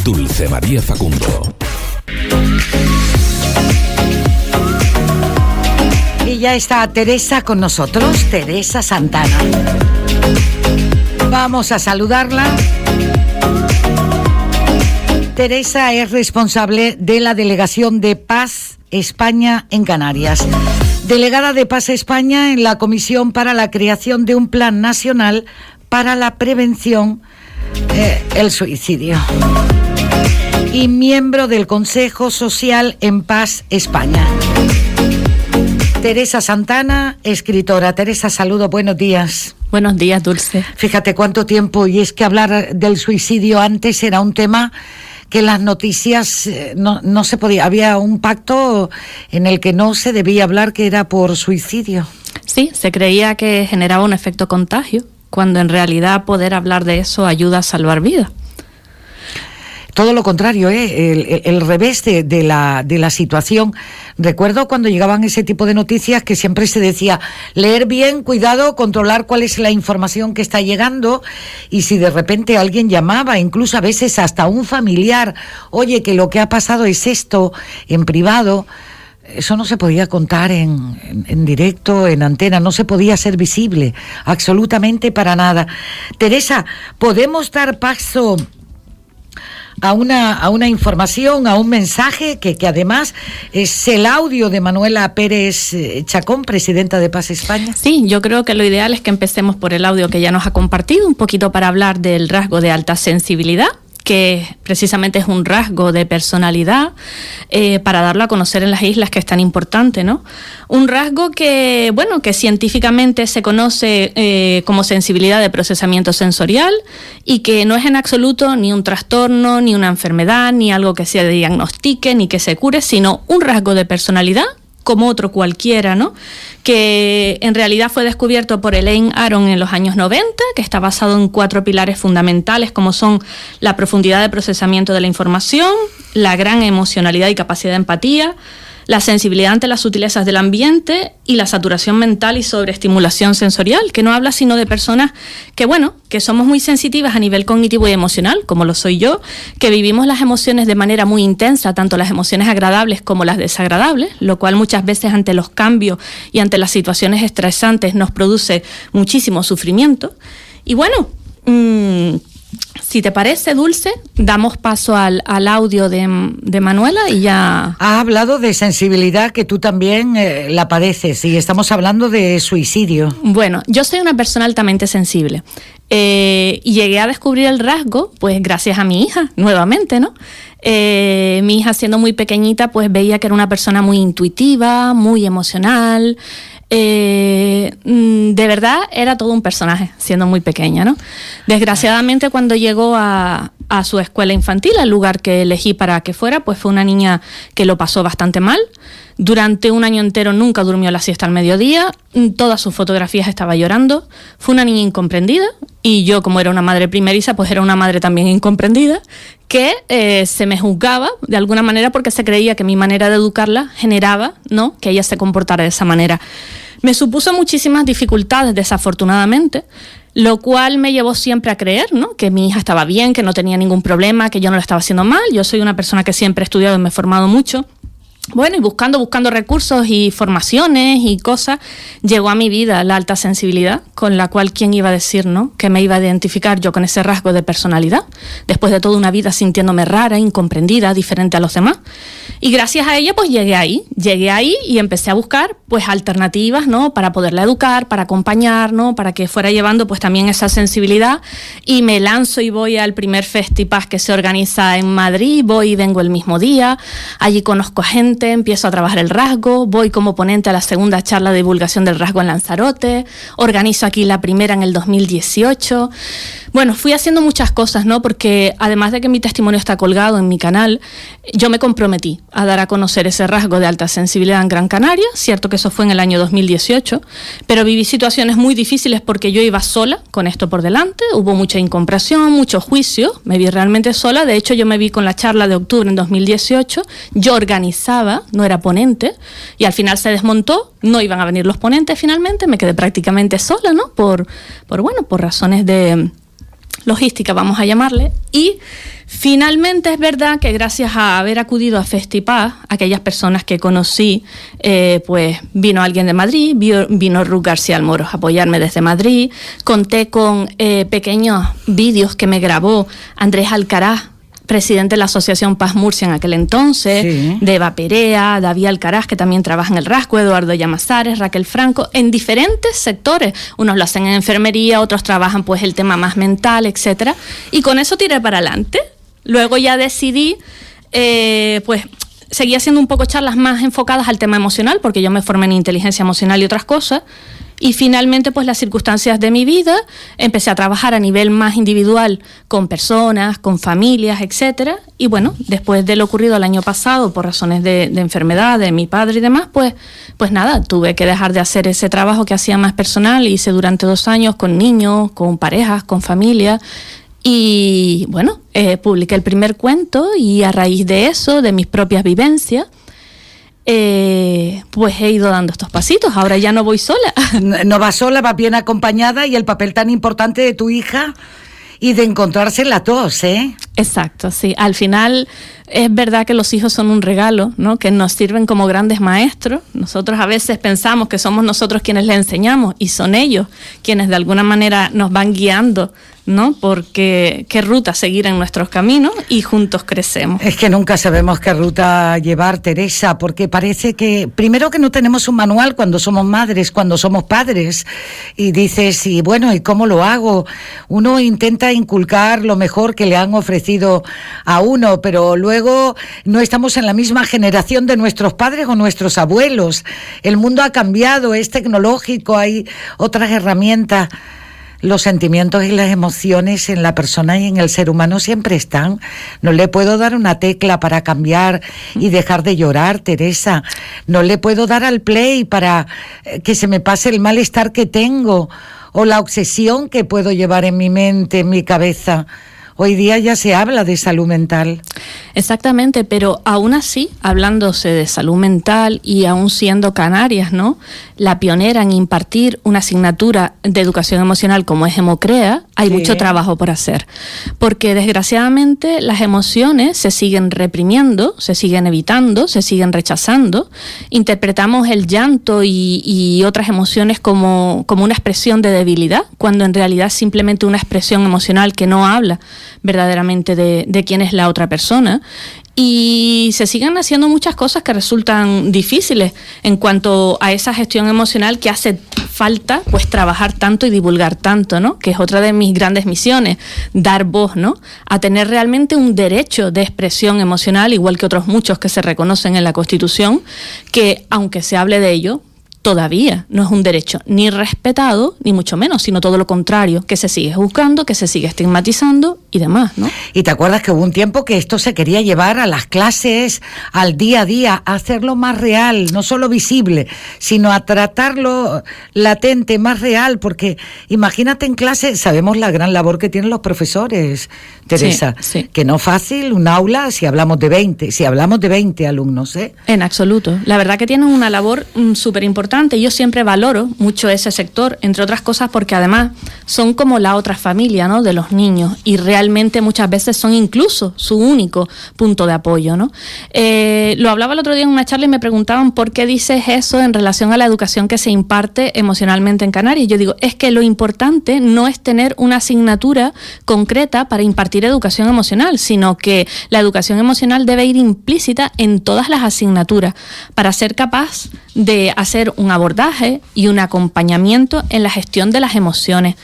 Dulce María Facundo. Y ya está Teresa con nosotros, Teresa Santana. Vamos a saludarla. Teresa es responsable de la Delegación de Paz España en Canarias. Delegada de Paz España en la Comisión para la creación de un Plan Nacional para la Prevención el Suicidio. Y miembro del Consejo Social en Paz España. Teresa Santana, escritora. Teresa, saludo, buenos días. Buenos días, Dulce. Fíjate cuánto tiempo, y es que hablar del suicidio antes era un tema que en las noticias no se podía. Había un pacto en el que no se debía hablar, que era por suicidio. Sí, se creía que generaba un efecto contagio, cuando en realidad poder hablar de eso ayuda a salvar vidas. Todo lo contrario, el revés de la situación. Recuerdo cuando llegaban ese tipo de noticias que siempre se decía leer bien, cuidado, controlar cuál es la información que está llegando, y si de repente alguien llamaba, incluso a veces hasta un familiar, oye, que lo que ha pasado es esto, en privado, eso no se podía contar en directo, en antena, no se podía ser visible, absolutamente para nada. Teresa, ¿podemos dar paso a una información, a un mensaje que además es el audio de Manuela Pérez Chacón, presidenta de Paz España? Sí, yo creo que lo ideal es que empecemos por el audio que ya nos ha compartido, un poquito para hablar del rasgo de alta sensibilidad, que precisamente es un rasgo de personalidad, para darlo a conocer en las islas, que es tan importante, ¿no? Un rasgo que, bueno, que científicamente se conoce como sensibilidad de procesamiento sensorial, y que no es en absoluto ni un trastorno, ni una enfermedad, ni algo que se diagnostique, ni que se cure, sino un rasgo de personalidad como otro cualquiera, ¿no? Que en realidad fue descubierto por Elaine Aron en los años 90, que está basado en 4 pilares fundamentales, como son la profundidad de procesamiento de la información, la gran emocionalidad y capacidad de empatía, la sensibilidad ante las sutilezas del ambiente y la saturación mental y sobreestimulación sensorial, que no habla sino de personas que, bueno, que somos muy sensitivas a nivel cognitivo y emocional, como lo soy yo, que vivimos las emociones de manera muy intensa, tanto las emociones agradables como las desagradables, lo cual muchas veces ante los cambios y ante las situaciones estresantes nos produce muchísimo sufrimiento. Y bueno, si te parece, Dulce, damos paso al audio de Manuela y ya... Ha hablado de sensibilidad, que tú también la padeces, y estamos hablando de suicidio. Bueno, yo soy una persona altamente sensible, y llegué a descubrir el rasgo pues gracias a mi hija, nuevamente, ¿no? Mi hija, siendo muy pequeñita, pues veía que era una persona muy intuitiva, muy emocional. De verdad era todo un personaje siendo muy pequeña, ¿no? Desgraciadamente, cuando llegó a su escuela infantil, al lugar que elegí para que fuera, pues fue una niña que lo pasó bastante mal. Durante un año entero nunca durmió la siesta al mediodía, todas sus fotografías estaba llorando. Fue una niña incomprendida, y yo, como era una madre primeriza, pues era una madre también incomprendida, que se me juzgaba de alguna manera porque se creía que mi manera de educarla generaba, ¿no?, que ella se comportara de esa manera. Me supuso muchísimas dificultades, desafortunadamente, lo cual me llevó siempre a creer, ¿no?, que mi hija estaba bien, que no tenía ningún problema, que yo no lo estaba haciendo mal. Yo soy una persona que siempre he estudiado y me he formado mucho. Bueno, y buscando recursos y formaciones y cosas, llegó a mi vida la alta sensibilidad, con la cual, ¿quién iba a decir, no?, que me iba a identificar yo con ese rasgo de personalidad, después de toda una vida sintiéndome rara, incomprendida, diferente a los demás. Y gracias a ella, pues llegué ahí y empecé a buscar, pues, alternativas, ¿no?, para poderla educar, para acompañar, ¿no?, para que fuera llevando, pues, también esa sensibilidad. Y me lanzo y voy al primer Festipaz que se organiza en Madrid, voy y vengo el mismo día, allí conozco a gente, empiezo a trabajar el rasgo, voy como ponente a la segunda charla de divulgación del rasgo en Lanzarote, organizo aquí la primera en el 2018. Bueno, fui haciendo muchas cosas, ¿no?, porque además de que mi testimonio está colgado en mi canal, yo me comprometí a dar a conocer ese rasgo de alta sensibilidad en Gran Canaria. Cierto que eso fue en el año 2018, pero viví situaciones muy difíciles porque yo iba sola con esto por delante, hubo mucha incomprensión, mucho juicio, me vi realmente sola. De hecho, yo me vi con la charla de octubre en 2018, yo organizaba, no era ponente, y al final se desmontó, no iban a venir los ponentes finalmente, me quedé prácticamente sola, ¿no?, por razones de logística, vamos a llamarle, y finalmente es verdad que gracias a haber acudido a Festipaz, aquellas personas que conocí, pues vino alguien de Madrid, vino Ruth García Almoros a apoyarme desde Madrid, conté con pequeños vídeos que me grabó Andrés Alcaraz, presidente de la Asociación Paz Murcia en aquel entonces, sí, de Eva Perea, David Alcaraz, que también trabaja en el Rasco, Eduardo Llamazares, Raquel Franco, en diferentes sectores. Unos lo hacen en enfermería, otros trabajan pues el tema más mental, etcétera. Y con eso tiré para adelante. Luego ya decidí, pues seguí haciendo un poco charlas más enfocadas al tema emocional, porque yo me formé en inteligencia emocional y otras cosas. Y finalmente, pues las circunstancias de mi vida, empecé a trabajar a nivel más individual con personas, con familias, etcétera. Y bueno, después de lo ocurrido el año pasado, por razones de enfermedad de mi padre y demás, pues nada, tuve que dejar de hacer ese trabajo que hacía más personal. Hice durante 2 años con niños, con parejas, con familias. Y bueno, publiqué el primer cuento y a raíz de eso, de mis propias vivencias, pues he ido dando estos pasitos. Ahora ya no voy sola. No vas sola, vas bien acompañada, y el papel tan importante de tu hija y de encontrarse las dos, ¿eh? Exacto, sí. Al final es verdad que los hijos son un regalo, ¿no? Que nos sirven como grandes maestros. Nosotros a veces pensamos que somos nosotros quienes les enseñamos y son ellos quienes de alguna manera nos van guiando, ¿no? Porque qué ruta seguir en nuestros caminos, y juntos crecemos. Es que nunca sabemos qué ruta llevar, Teresa, porque parece que, primero, que no tenemos un manual cuando somos madres, cuando somos padres, y dices, y bueno, ¿y cómo lo hago? Uno intenta inculcar lo mejor que le han ofrecido a uno, pero luego no estamos en la misma generación de nuestros padres o nuestros abuelos. El mundo ha cambiado, es tecnológico, hay otras herramientas. Los sentimientos y las emociones en la persona y en el ser humano siempre están. No le puedo dar una tecla para cambiar y dejar de llorar, Teresa. No le puedo dar al play para que se me pase el malestar que tengo o la obsesión que puedo llevar en mi mente, en mi cabeza. Hoy día ya se habla de salud mental. Exactamente, pero aún así, hablándose de salud mental y aún siendo Canarias, ¿no?, la pionera en impartir una asignatura de educación emocional como es Hemocrea, hay mucho trabajo por hacer. Porque desgraciadamente las emociones se siguen reprimiendo, se siguen evitando, se siguen rechazando. Interpretamos el llanto y otras emociones como una expresión de debilidad, cuando en realidad es simplemente una expresión emocional que no habla verdaderamente de quién es la otra persona. Y se siguen haciendo muchas cosas que resultan difíciles en cuanto a esa gestión emocional, que hace falta pues trabajar tanto y divulgar tanto, ¿no? Que es otra de mis grandes misiones, dar voz, ¿no?, a tener realmente un derecho de expresión emocional, igual que otros muchos que se reconocen en la Constitución, que aunque se hable de ello, todavía no es un derecho ni respetado, ni mucho menos, sino todo lo contrario, que se sigue juzgando, que se sigue estigmatizando y demás, ¿no? Y te acuerdas que hubo un tiempo que esto se quería llevar a las clases, al día a día, a hacerlo más real, no solo visible, sino a tratarlo latente, más real, porque imagínate en clase, sabemos la gran labor que tienen los profesores, Teresa, sí. Que no es fácil un aula si hablamos de 20 alumnos, ¿eh? En absoluto. La verdad que tienen una labor súper importante. Yo siempre valoro mucho ese sector, entre otras cosas porque además son como la otra familia, ¿no?, de los niños, y realmente muchas veces son incluso su único punto de apoyo, ¿no? Lo hablaba el otro día en una charla y me preguntaban ¿por qué dices eso en relación a la educación que se imparte emocionalmente en Canarias? Yo digo, es que lo importante no es tener una asignatura concreta para impartir educación emocional, sino que la educación emocional debe ir implícita en todas las asignaturas para ser capaz de hacer un abordaje y un acompañamiento en la gestión de las emociones,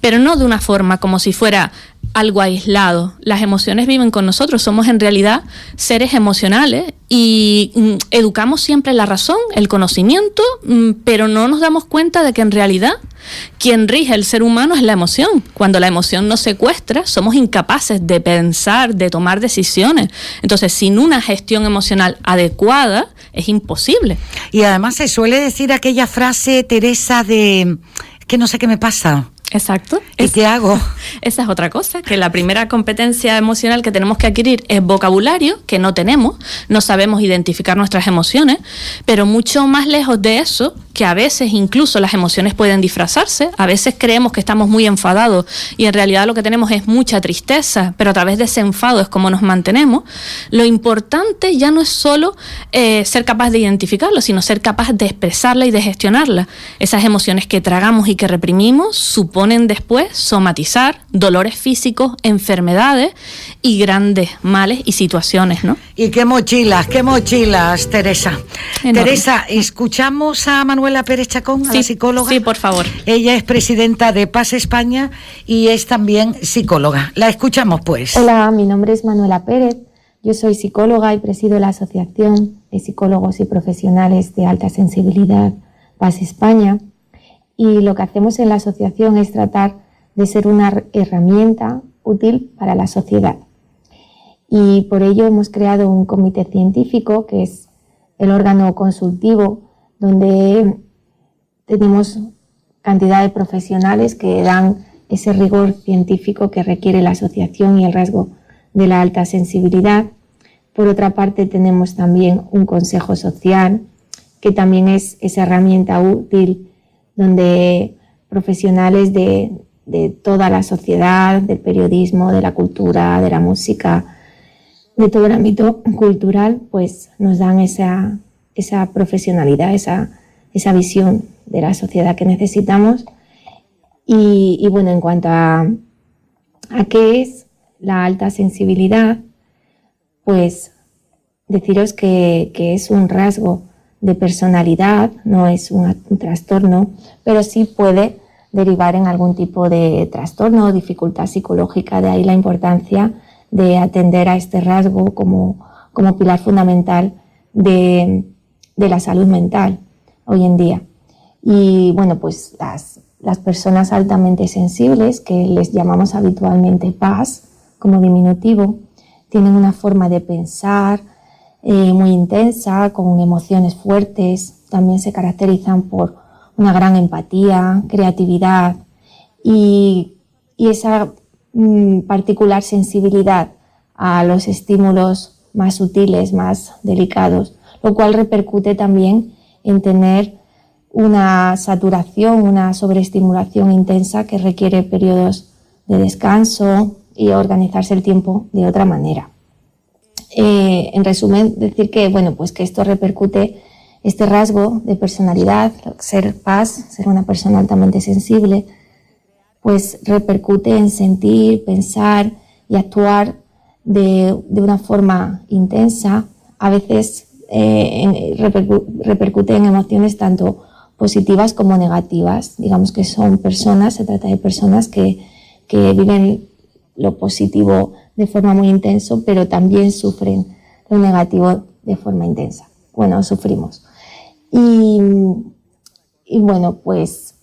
pero no de una forma como si fuera algo aislado. Las emociones viven con nosotros, somos en realidad seres emocionales y educamos siempre la razón, el conocimiento, pero no nos damos cuenta de que en realidad quien rige el ser humano es la emoción. Cuando la emoción nos secuestra, somos incapaces de pensar, de tomar decisiones. Entonces, sin una gestión emocional adecuada, es imposible. Y además se suele decir aquella frase, Teresa, de que no sé qué me pasa. Exacto. ¿Y qué hago? Esa es otra cosa, que la primera competencia emocional que tenemos que adquirir es vocabulario, que no tenemos, no sabemos identificar nuestras emociones, pero mucho más lejos de eso, que a veces incluso las emociones pueden disfrazarse, a veces creemos que estamos muy enfadados y en realidad lo que tenemos es mucha tristeza, pero a través de ese enfado es como nos mantenemos. Lo importante ya no es solo ser capaz de identificarlo, sino ser capaz de expresarla y de gestionarla. Esas emociones que tragamos y que reprimimos suponen después somatizar dolores físicos, enfermedades y grandes males y situaciones, ¿no? Y qué mochilas, Teresa. Enorme. Teresa, escuchamos a Manuela Pérez Chacón, a la psicóloga. Sí, por favor. Ella es presidenta de Paz España y es también psicóloga. La escuchamos, pues. Hola, mi nombre es Manuela Pérez. Yo soy psicóloga y presido la Asociación de Psicólogos y Profesionales de Alta Sensibilidad Paz España. Y lo que hacemos en la asociación es tratar de ser una herramienta útil para la sociedad. Y por ello hemos creado un comité científico, que es el órgano consultivo, donde tenemos cantidad de profesionales que dan ese rigor científico que requiere la asociación y el rasgo de la alta sensibilidad. Por otra parte, tenemos también un consejo social, que también es esa herramienta útil, donde profesionales de toda la sociedad, del periodismo, de la cultura, de la música, de todo el ámbito cultural, pues nos dan esa profesionalidad, esa visión de la sociedad que necesitamos. Y bueno, en cuanto a qué es la alta sensibilidad, pues deciros que es un rasgo de personalidad, no es un trastorno, pero sí puede derivar en algún tipo de trastorno o dificultad psicológica. De ahí la importancia de atender a este rasgo como pilar fundamental de la salud mental hoy en día. Y bueno, pues las personas altamente sensibles, que les llamamos habitualmente PAS como diminutivo, tienen una forma de pensar muy intensa, con emociones fuertes. También se caracterizan por una gran empatía, creatividad y esa particular sensibilidad a los estímulos más sutiles, más delicados, lo cual repercute también en tener una saturación, una sobreestimulación intensa que requiere periodos de descanso y organizarse el tiempo de otra manera. En resumen, decir que, bueno, pues que esto repercute, este rasgo de personalidad, ser PAS, ser una persona altamente sensible, pues repercute en sentir, pensar y actuar de una forma intensa. A veces repercute en emociones tanto positivas como negativas. Digamos que son personas, se trata de personas que viven lo positivo de forma muy intensa, pero también sufren lo negativo de forma intensa. Bueno, sufrimos. Y bueno, pues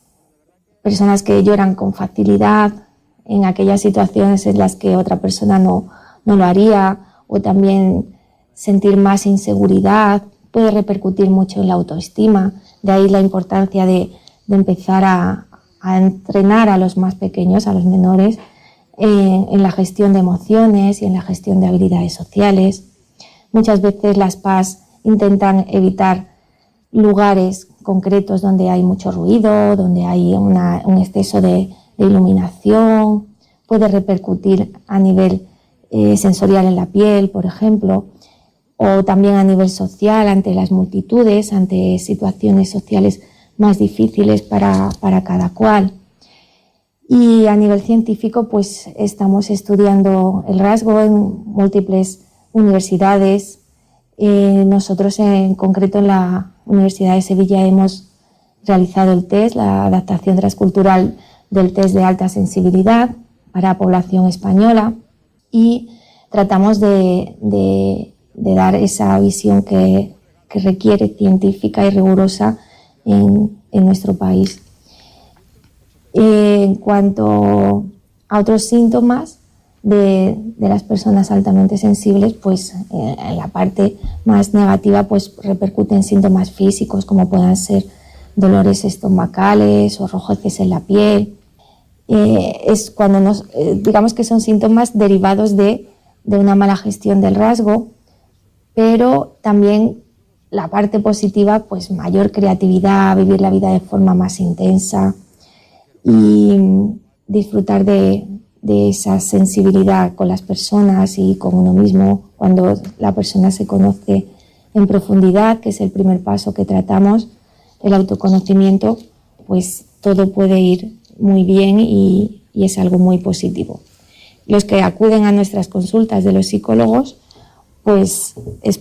personas que lloran con facilidad en aquellas situaciones en las que otra persona no lo haría, o también sentir más inseguridad, puede repercutir mucho en la autoestima. De ahí la importancia de empezar a entrenar a los más pequeños, a los menores, en la gestión de emociones y en la gestión de habilidades sociales. Muchas veces las PAS intentan evitar lugares concretos donde hay mucho ruido, donde hay un exceso de iluminación. Puede repercutir a nivel sensorial en la piel, por ejemplo, o también a nivel social, ante las multitudes, ante situaciones sociales más difíciles para cada cual. Y a nivel científico, pues estamos estudiando el rasgo en múltiples universidades. Nosotros en concreto en la Universidad de Sevilla hemos realizado el test, la adaptación transcultural del test de alta sensibilidad para población española, y tratamos de dar esa visión que requiere científica y rigurosa en nuestro país. En cuanto a otros síntomas de las personas altamente sensibles, pues en la parte más negativa pues repercuten síntomas físicos, como puedan ser dolores estomacales o rojeces en la piel. es cuando digamos que son síntomas derivados de una mala gestión del rasgo, pero también la parte positiva, pues mayor creatividad, vivir la vida de forma más intensa y disfrutar de esa sensibilidad con las personas y con uno mismo. Cuando la persona se conoce en profundidad, que es el primer paso que tratamos, el autoconocimiento, pues todo puede ir muy bien y es algo muy positivo. Los que acuden a nuestras consultas de los psicólogos, pues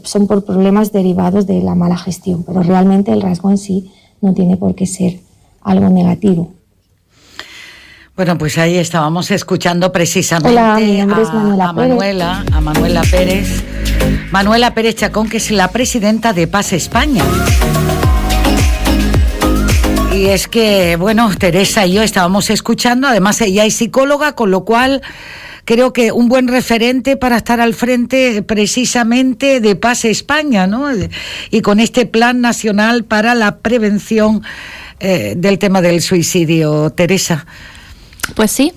son por problemas derivados de la mala gestión, pero realmente el rasgo en sí no tiene por qué ser algo negativo. Bueno, pues ahí estábamos escuchando precisamente. Hola, mi nombre es Manuela Pérez. Manuela Pérez Chacón, que es la presidenta de Paz España. Y es que, bueno, Teresa y yo estábamos escuchando, además ella es psicóloga, con lo cual creo que un buen referente para estar al frente precisamente de Paz España, ¿no? Y con este Plan Nacional para la Prevención del tema del suicidio, Teresa. Pues sí,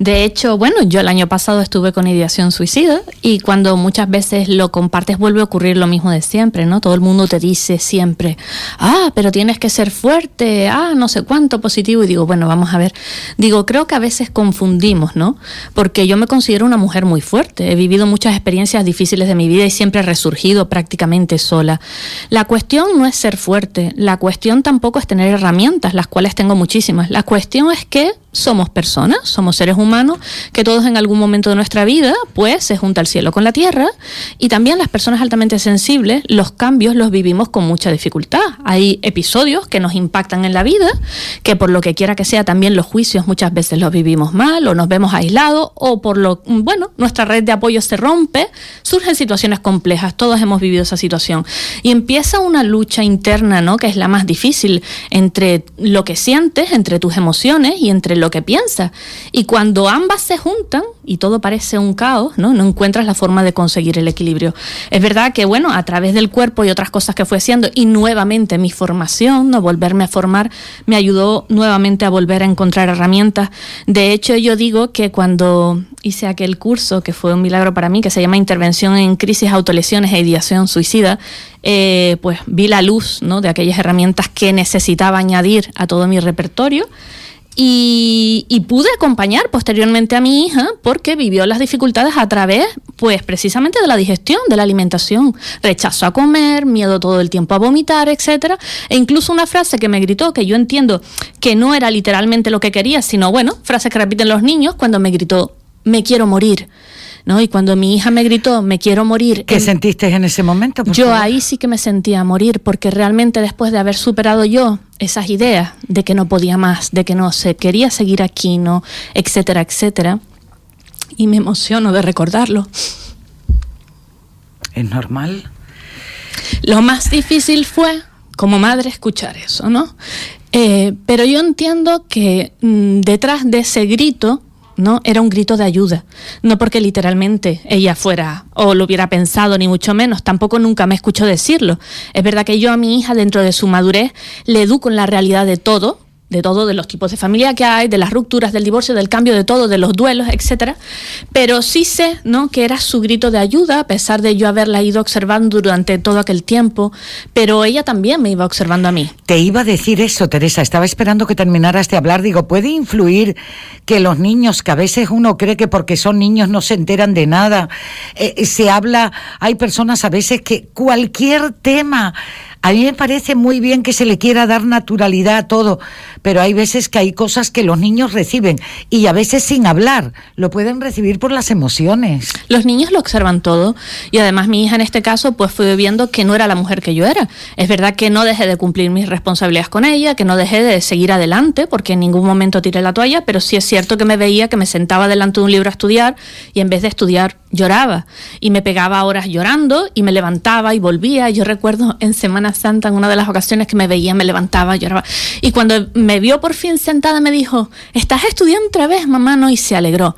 de hecho, bueno, yo el año pasado estuve con ideación suicida y cuando muchas veces lo compartes vuelve a ocurrir lo mismo de siempre, ¿no? Todo el mundo te dice siempre, pero tienes que ser fuerte, no sé cuánto positivo, y digo, bueno, vamos a ver, creo que a veces confundimos, ¿no? Porque yo me considero una mujer muy fuerte, he vivido muchas experiencias difíciles de mi vida y siempre he resurgido prácticamente sola. La cuestión no es ser fuerte, la cuestión tampoco es tener herramientas, las cuales tengo muchísimas, la cuestión es que somos personas, somos seres humanos, que todos en algún momento de nuestra vida, pues se junta el cielo con la tierra, y también las personas altamente sensibles, los cambios los vivimos con mucha dificultad. Hay episodios que nos impactan en la vida, que por lo que quiera que sea, también los juicios muchas veces los vivimos mal, o nos vemos aislados, o nuestra red de apoyo se rompe, surgen situaciones complejas, todos hemos vivido esa situación, y empieza una lucha interna, ¿no?, que es la más difícil, entre lo que sientes, entre tus emociones y entre lo que piensas, y cuando ambas se juntan y todo parece un caos, no encuentras la forma de conseguir el equilibrio. Es verdad que, bueno, a través del cuerpo y otras cosas que fui haciendo, y nuevamente mi formación, volverme a formar, me ayudó nuevamente a volver a encontrar herramientas. De hecho, yo digo que cuando hice aquel curso, que fue un milagro para mí, que se llama Intervención en Crisis, Autolesiones e Ideación Suicida, pues vi la luz, ¿no?, de aquellas herramientas que necesitaba añadir a todo mi repertorio. Y pude acompañar posteriormente a mi hija porque vivió las dificultades a través, pues precisamente de la digestión, de la alimentación, rechazo a comer, miedo todo el tiempo a vomitar, etcétera, e incluso una frase que me gritó, que yo entiendo que no era literalmente lo que quería, sino, frases que repiten los niños, cuando me gritó, me quiero morir, ¿no? Y cuando mi hija me gritó, me quiero morir. ¿Qué sentiste en ese momento? Yo ahí sí que me sentía morir, porque realmente después de haber superado yo esas ideas de que no podía más, de que no se quería seguir aquí, ¿no?, etcétera, etcétera, y me emociono de recordarlo. ¿Es normal? Lo más difícil fue, como madre, escuchar eso, ¿no? Pero yo entiendo que detrás de ese grito, ¿no?, era un grito de ayuda, no porque literalmente ella fuera o lo hubiera pensado, ni mucho menos, tampoco nunca me escuchó decirlo. Es verdad que yo a mi hija, dentro de su madurez, le educo en la realidad de todo, de los tipos de familia que hay, de las rupturas, del divorcio, del cambio de todo, de los duelos, etcétera. Pero sí sé, ¿no?, que era su grito de ayuda, a pesar de yo haberla ido observando durante todo aquel tiempo, pero ella también me iba observando a mí. Te iba a decir eso, Teresa, estaba esperando que terminaras de hablar. Digo, ¿puede influir que los niños, que a veces uno cree que porque son niños no se enteran de nada, se habla, hay personas a veces que cualquier tema... A mí me parece muy bien que se le quiera dar naturalidad a todo, pero hay veces que hay cosas que los niños reciben y a veces sin hablar, lo pueden recibir por las emociones. Los niños lo observan todo y además mi hija en este caso pues fue viendo que no era la mujer que yo era. Es verdad que no dejé de cumplir mis responsabilidades con ella, que no dejé de seguir adelante porque en ningún momento tiré la toalla, pero sí es cierto que me veía que me sentaba delante de un libro a estudiar y en vez de estudiar lloraba y me pegaba horas llorando y me levantaba y volvía. Yo recuerdo en Semana Santa en una de las ocasiones que me veía, me levantaba, lloraba. Y cuando me vio por fin sentada me dijo, ¿estás estudiando otra vez, mamá? No, y se alegró.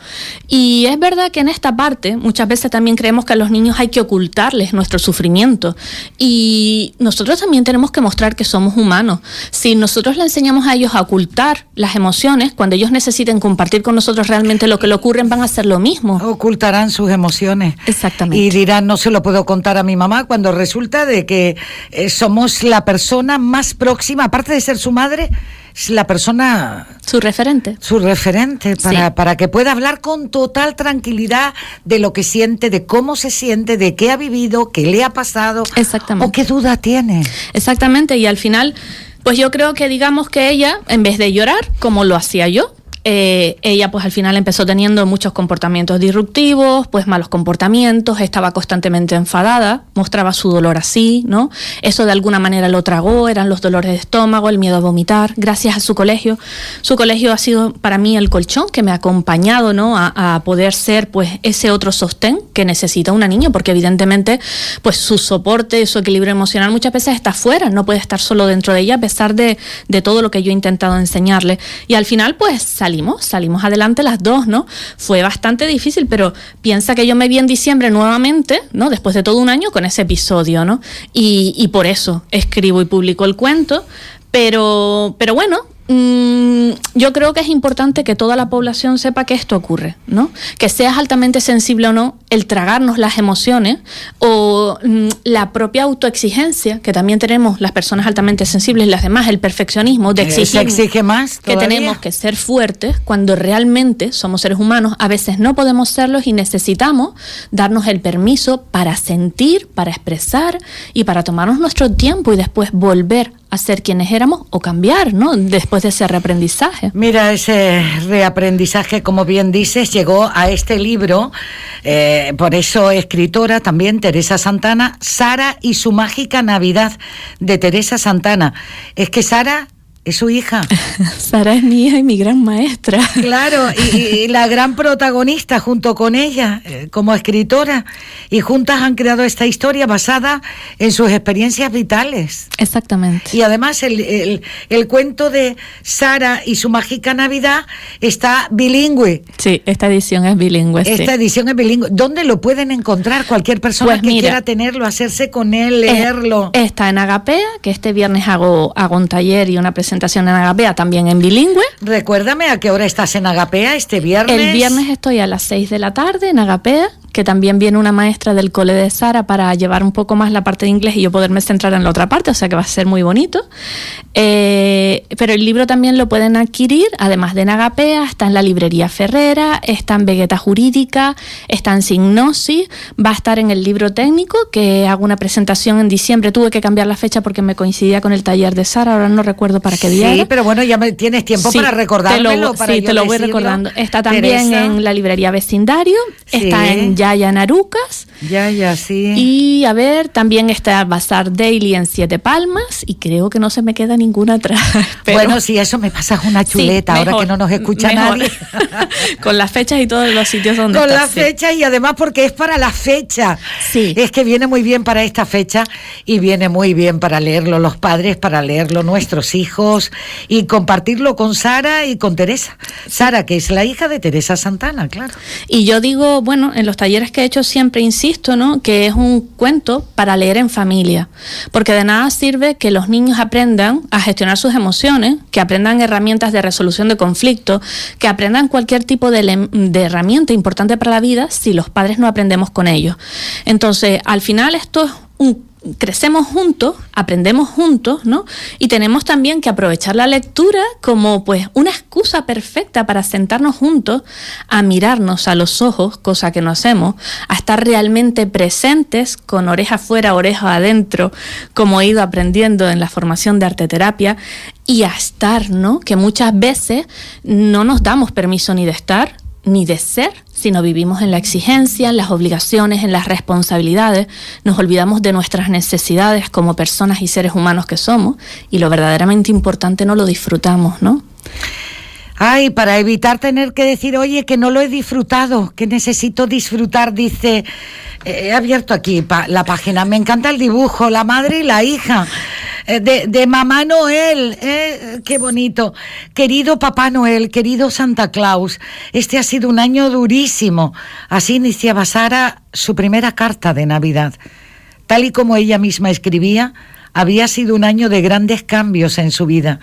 Y es verdad que en esta parte muchas veces también creemos que a los niños hay que ocultarles nuestro sufrimiento. Y nosotros también tenemos que mostrar que somos humanos. Si nosotros le enseñamos a ellos a ocultar las emociones, cuando ellos necesiten compartir con nosotros realmente lo que le ocurre, van a hacer lo mismo. Ocultarán sus emociones. Exactamente. Y dirán, no se lo puedo contar a mi mamá, cuando resulta de que somos la persona más próxima, aparte de ser su madre, es la persona... Su referente. Su referente, para que pueda hablar con total tranquilidad de lo que siente, de cómo se siente, de qué ha vivido, qué le ha pasado. Exactamente. O qué duda tiene. Exactamente, y al final, pues yo creo que digamos que ella, en vez de llorar, como lo hacía yo, ella pues al final empezó teniendo muchos comportamientos disruptivos, pues malos comportamientos, estaba constantemente enfadada, mostraba su dolor así, ¿no? Eso de alguna manera lo tragó, eran los dolores de estómago, el miedo a vomitar, gracias a su colegio. Su colegio ha sido para mí el colchón que me ha acompañado, ¿no? A poder ser pues ese otro sostén que necesita una niña, porque evidentemente pues su soporte, su equilibrio emocional muchas veces está fuera, no puede estar solo dentro de ella a pesar de todo lo que yo he intentado enseñarle. Y al final pues salimos adelante las dos, ¿no? Fue bastante difícil, pero piensa que yo me vi en diciembre nuevamente, ¿no? Después de todo un año con ese episodio, ¿no? Y por eso escribo y publico el cuento, pero bueno, yo creo que es importante que toda la población sepa que esto ocurre, ¿no? Que seas altamente sensible o no, el tragarnos las emociones o la propia autoexigencia que también tenemos las personas altamente sensibles y las demás, el perfeccionismo de exigir, se exige más que tenemos que ser fuertes cuando realmente somos seres humanos, a veces no podemos serlos y necesitamos darnos el permiso para sentir, para expresar y para tomarnos nuestro tiempo y después volver a ser quienes éramos o cambiar, ¿no? Después de ese reaprendizaje. Mira, ese reaprendizaje, como bien dices, llegó a este libro, por eso escritora también, Teresa Santana, Sara y su mágica Navidad, de Teresa Santana. Es que Sara es su hija. Sara es mi hija y mi gran maestra. Claro, y la gran protagonista junto con ella, como escritora, y juntas han creado esta historia basada en sus experiencias vitales. Exactamente. Y además el cuento de Sara y su mágica Navidad está bilingüe. Sí, esta edición es bilingüe. Esta edición es bilingüe. ¿Dónde lo pueden encontrar cualquier persona pues que quiera tenerlo, hacerse con él, leerlo? Está en Agapea, que este viernes hago un taller y una presentación en Agapea, también en bilingüe. Recuérdame a qué hora estás en Agapea este viernes. El viernes estoy a las 6 de la tarde en Agapea, que también viene una maestra del cole de Sara para llevar un poco más la parte de inglés y yo poderme centrar en la otra parte, o sea que va a ser muy bonito. Pero el libro también lo pueden adquirir, además de en Agapea, está en la librería Ferrera, está en Vegeta Jurídica, está en Signosis, va a estar en el libro técnico, que hago una presentación en diciembre, tuve que cambiar la fecha porque me coincidía con el taller de Sara, ahora no recuerdo para qué día. Sí, pero bueno, ya tienes tiempo para recordármelo. Te lo voy recordando. Está también Teresa, en la librería Vecindario, está en Yaya Narucas. Yaya, sí. Y a ver, también está Bazar Daily en Siete Palmas y creo que no se me queda ninguna atrás. Pero bueno, si eso me pasas una chuleta, mejor, ahora que no nos escucha nadie. Con las fechas y todos los sitios donde con las fechas y además porque es para la fecha. Sí. Es que viene muy bien para esta fecha y viene muy bien para leerlo los padres, para leerlo nuestros hijos y compartirlo con Sara y con Teresa. Sara, que es la hija de Teresa Santana, claro. Y yo digo, bueno, en los talleres que he hecho siempre insisto, ¿no? Que es un cuento para leer en familia, porque de nada sirve que los niños aprendan a gestionar sus emociones, que aprendan herramientas de resolución de conflictos, que aprendan cualquier tipo de herramienta importante para la vida si los padres no aprendemos con ellos. Entonces, al final esto es crecemos juntos, aprendemos juntos, ¿no? Y tenemos también que aprovechar la lectura como pues una excusa perfecta para sentarnos juntos a mirarnos a los ojos, cosa que no hacemos, a estar realmente presentes con oreja afuera, oreja adentro, como he ido aprendiendo en la formación de arteterapia, y a estar, ¿no? Que muchas veces no nos damos permiso ni de estar, ni de ser, sino vivimos en la exigencia, en las obligaciones, en las responsabilidades, nos olvidamos de nuestras necesidades como personas y seres humanos que somos, y lo verdaderamente importante no lo disfrutamos, ¿no? Ay, para evitar tener que decir, oye, que no lo he disfrutado, que necesito disfrutar, dice, he abierto aquí la página, me encanta el dibujo, la madre y la hija, de Mamá Noel, qué bonito. Querido Papá Noel, querido Santa Claus, este ha sido un año durísimo. Así iniciaba Sara su primera carta de Navidad. Tal y como ella misma escribía, había sido un año de grandes cambios en su vida,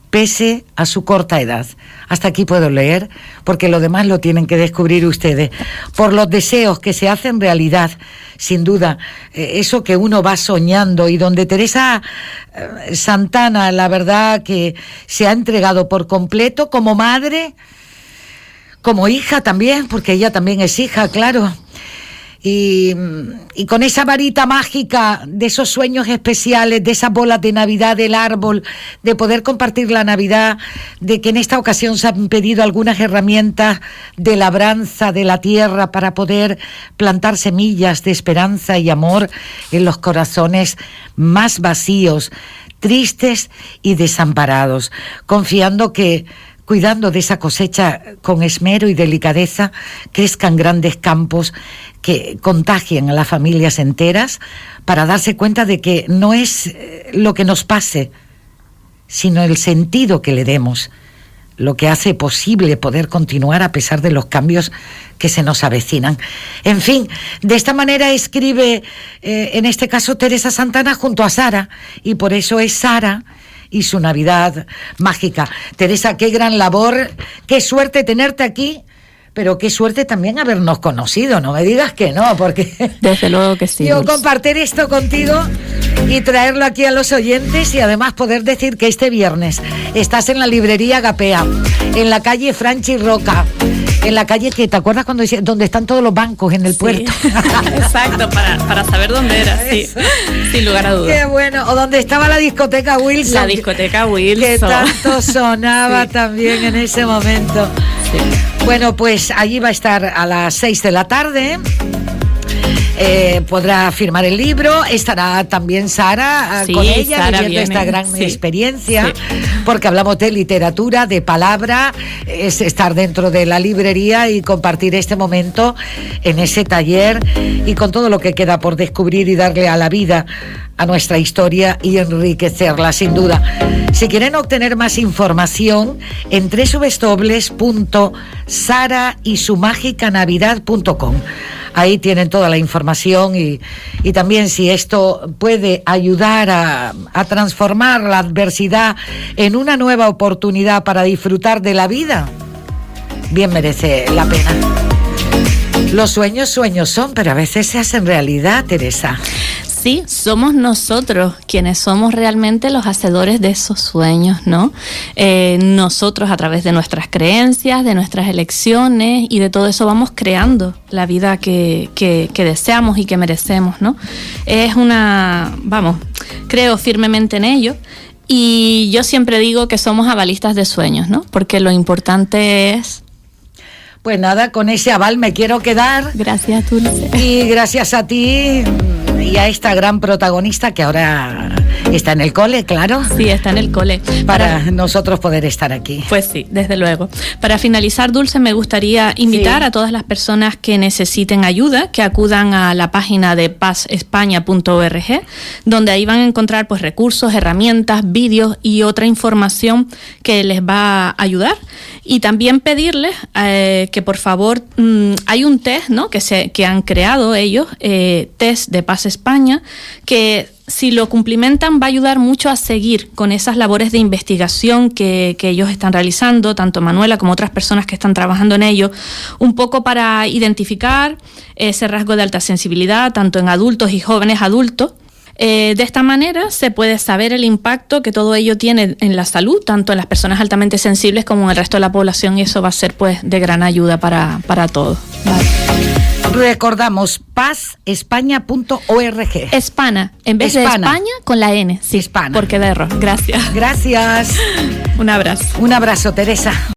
pese a su corta edad. Hasta aquí puedo leer, porque lo demás lo tienen que descubrir ustedes. Por los deseos que se hacen realidad, sin duda, eso que uno va soñando, y donde Teresa Santana, la verdad que se ha entregado por completo como madre, como hija también, porque ella también es hija, claro. Y con esa varita mágica de esos sueños especiales, de esas bolas de Navidad del árbol, de poder compartir la Navidad, de que en esta ocasión se han pedido algunas herramientas de labranza de la tierra para poder plantar semillas de esperanza y amor en los corazones más vacíos, tristes y desamparados, confiando que, cuidando de esa cosecha con esmero y delicadeza, crezcan grandes campos que contagien a las familias enteras, para darse cuenta de que no es lo que nos pase, sino el sentido que le demos, lo que hace posible poder continuar a pesar de los cambios que se nos avecinan. En fin, de esta manera escribe, en este caso, Teresa Santana junto a Sara, y por eso es Sara y su Navidad mágica. Teresa, qué gran labor, qué suerte tenerte aquí, pero qué suerte también habernos conocido, no me digas que no, porque desde luego que sí. Yo compartir esto contigo y traerlo aquí a los oyentes, y además poder decir que este viernes estás en la librería Agapea, en la calle Franchi Roca, en la calle que, ¿te acuerdas cuando decía, donde están todos los bancos en el puerto? Exacto, para saber dónde era, sí, sin lugar a dudas. Qué bueno, o donde estaba la discoteca Wilson. La discoteca Wilson. Que tanto sonaba también en ese momento. Sí. Bueno, pues allí va a estar a las 6 de la tarde. Podrá firmar el libro, estará también Sara con ella, Sara viviendo esta gran experiencia, porque hablamos de literatura, de palabra, es estar dentro de la librería y compartir este momento en ese taller, y con todo lo que queda por descubrir y darle a la vida, a nuestra historia, y enriquecerla sin duda. Si quieren obtener más información, en www.saraysumagicanavidad.com. Ahí tienen toda la información, y también, si esto puede ayudar a transformar la adversidad en una nueva oportunidad para disfrutar de la vida, bien merece la pena. Los sueños son, pero a veces se hacen realidad, Teresa. Sí, somos nosotros quienes somos realmente los hacedores de esos sueños, ¿no? Nosotros, a través de nuestras creencias, de nuestras elecciones y de todo eso, vamos creando la vida que deseamos y que merecemos, ¿no? Creo firmemente en ello. Y yo siempre digo que somos avalistas de sueños, ¿no? Porque lo importante es... Pues nada, con ese aval me quiero quedar. Gracias, Dulce. Y gracias a ti y a esta gran protagonista que ahora está en el cole, claro. Sí, está en el cole. Para nosotros poder estar aquí. Pues sí, desde luego. Para finalizar, Dulce, me gustaría invitar a todas las personas que necesiten ayuda, que acudan a la página de pazespaña.org, donde ahí van a encontrar pues recursos, herramientas, vídeos y otra información que les va a ayudar. Y también pedirles que por favor, hay un test, ¿no?, que han creado ellos, test de Paz España, que si lo cumplimentan va a ayudar mucho a seguir con esas labores de investigación que ellos están realizando, tanto Manuela como otras personas que están trabajando en ello, un poco para identificar ese rasgo de alta sensibilidad, tanto en adultos y jóvenes adultos. De esta manera se puede saber el impacto que todo ello tiene en la salud, tanto en las personas altamente sensibles como en el resto de la población, y eso va a ser pues de gran ayuda para todos. Vale. Recordamos, pazespaña.org. Espana, en vez de España, con la N. Sí, Hispana. Porque de error. Gracias. Gracias. Un abrazo. Un abrazo, Teresa.